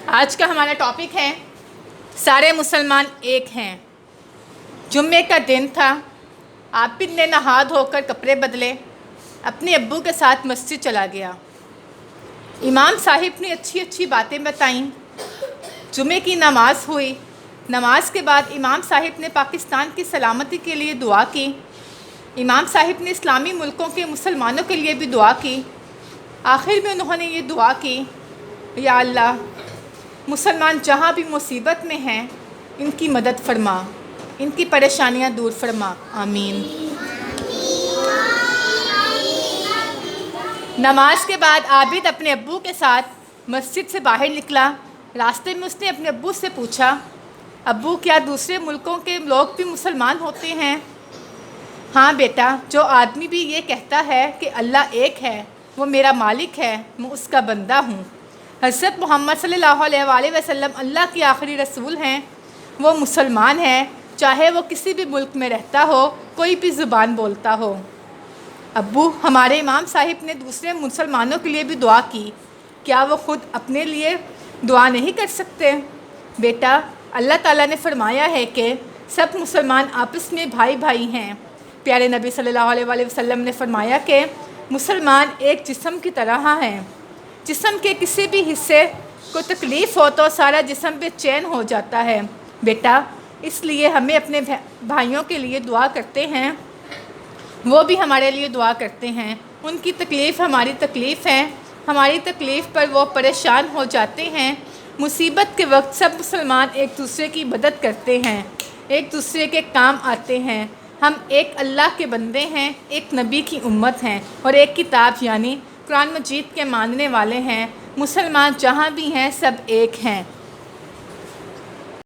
آج کا ہمارا ٹاپک ہے سارے مسلمان ایک ہیں۔ جمعے کا دن تھا۔ عابد نے نہا دھو کر کپڑے بدلے، اپنے ابو کے ساتھ مسجد چلا گیا۔ امام صاحب نے اچھی اچھی باتیں بتائیں۔ جمعے کی نماز ہوئی۔ نماز کے بعد امام صاحب نے پاکستان کی سلامتی کے لیے دعا کی۔ امام صاحب نے اسلامی ملکوں کے مسلمانوں کے لیے بھی دعا کی۔ آخر میں انہوں نے یہ دعا کی، یا اللہ، مسلمان جہاں بھی مصیبت میں ہیں ان کی مدد فرما، ان کی پریشانیاں دور فرما، آمین۔ نماز کے بعد عابد اپنے ابو کے ساتھ مسجد سے باہر نکلا۔ راستے میں اس نے اپنے ابو سے پوچھا، ابو کیا دوسرے ملکوں کے لوگ بھی مسلمان ہوتے ہیں؟ ہاں بیٹا، جو آدمی بھی یہ کہتا ہے کہ اللہ ایک ہے، وہ میرا مالک ہے، میں اس کا بندہ ہوں۔ حضرت محمد صلی اللہ علیہ وآلہ وسلم اللہ کے آخری رسول ہیں، وہ مسلمان ہیں، چاہے وہ کسی بھی ملک میں رہتا ہو، کوئی بھی زبان بولتا ہو۔ ابو، ہمارے امام صاحب نے دوسرے مسلمانوں کے لیے بھی دعا کی، کیا وہ خود اپنے لیے دعا نہیں کر سکتے؟ بیٹا، اللہ تعالیٰ نے فرمایا ہے کہ سب مسلمان آپس میں بھائی بھائی ہیں۔ پیارے نبی صلی اللہ علیہ وآلہ وسلم نے فرمایا کہ مسلمان ایک جسم کی طرح ہیں۔ جسم کے کسی بھی حصے کو تکلیف ہو تو سارا جسم بے چین ہو جاتا ہے۔ بیٹا، اس لیے ہمیں اپنے بھائیوں کے لیے دعا کرتے ہیں، وہ بھی ہمارے لیے دعا کرتے ہیں۔ ان کی تکلیف ہماری تکلیف ہے، ہماری تکلیف پر وہ پریشان ہو جاتے ہیں۔ مصیبت کے وقت سب مسلمان ایک دوسرے کی مدد کرتے ہیں، ایک دوسرے کے کام آتے ہیں۔ ہم ایک اللہ کے بندے ہیں، ایک نبی کی امت ہیں اور ایک کتاب یعنی قرآن مجید کے ماننے والے ہیں۔ مسلمان جہاں بھی ہیں سب ایک ہیں۔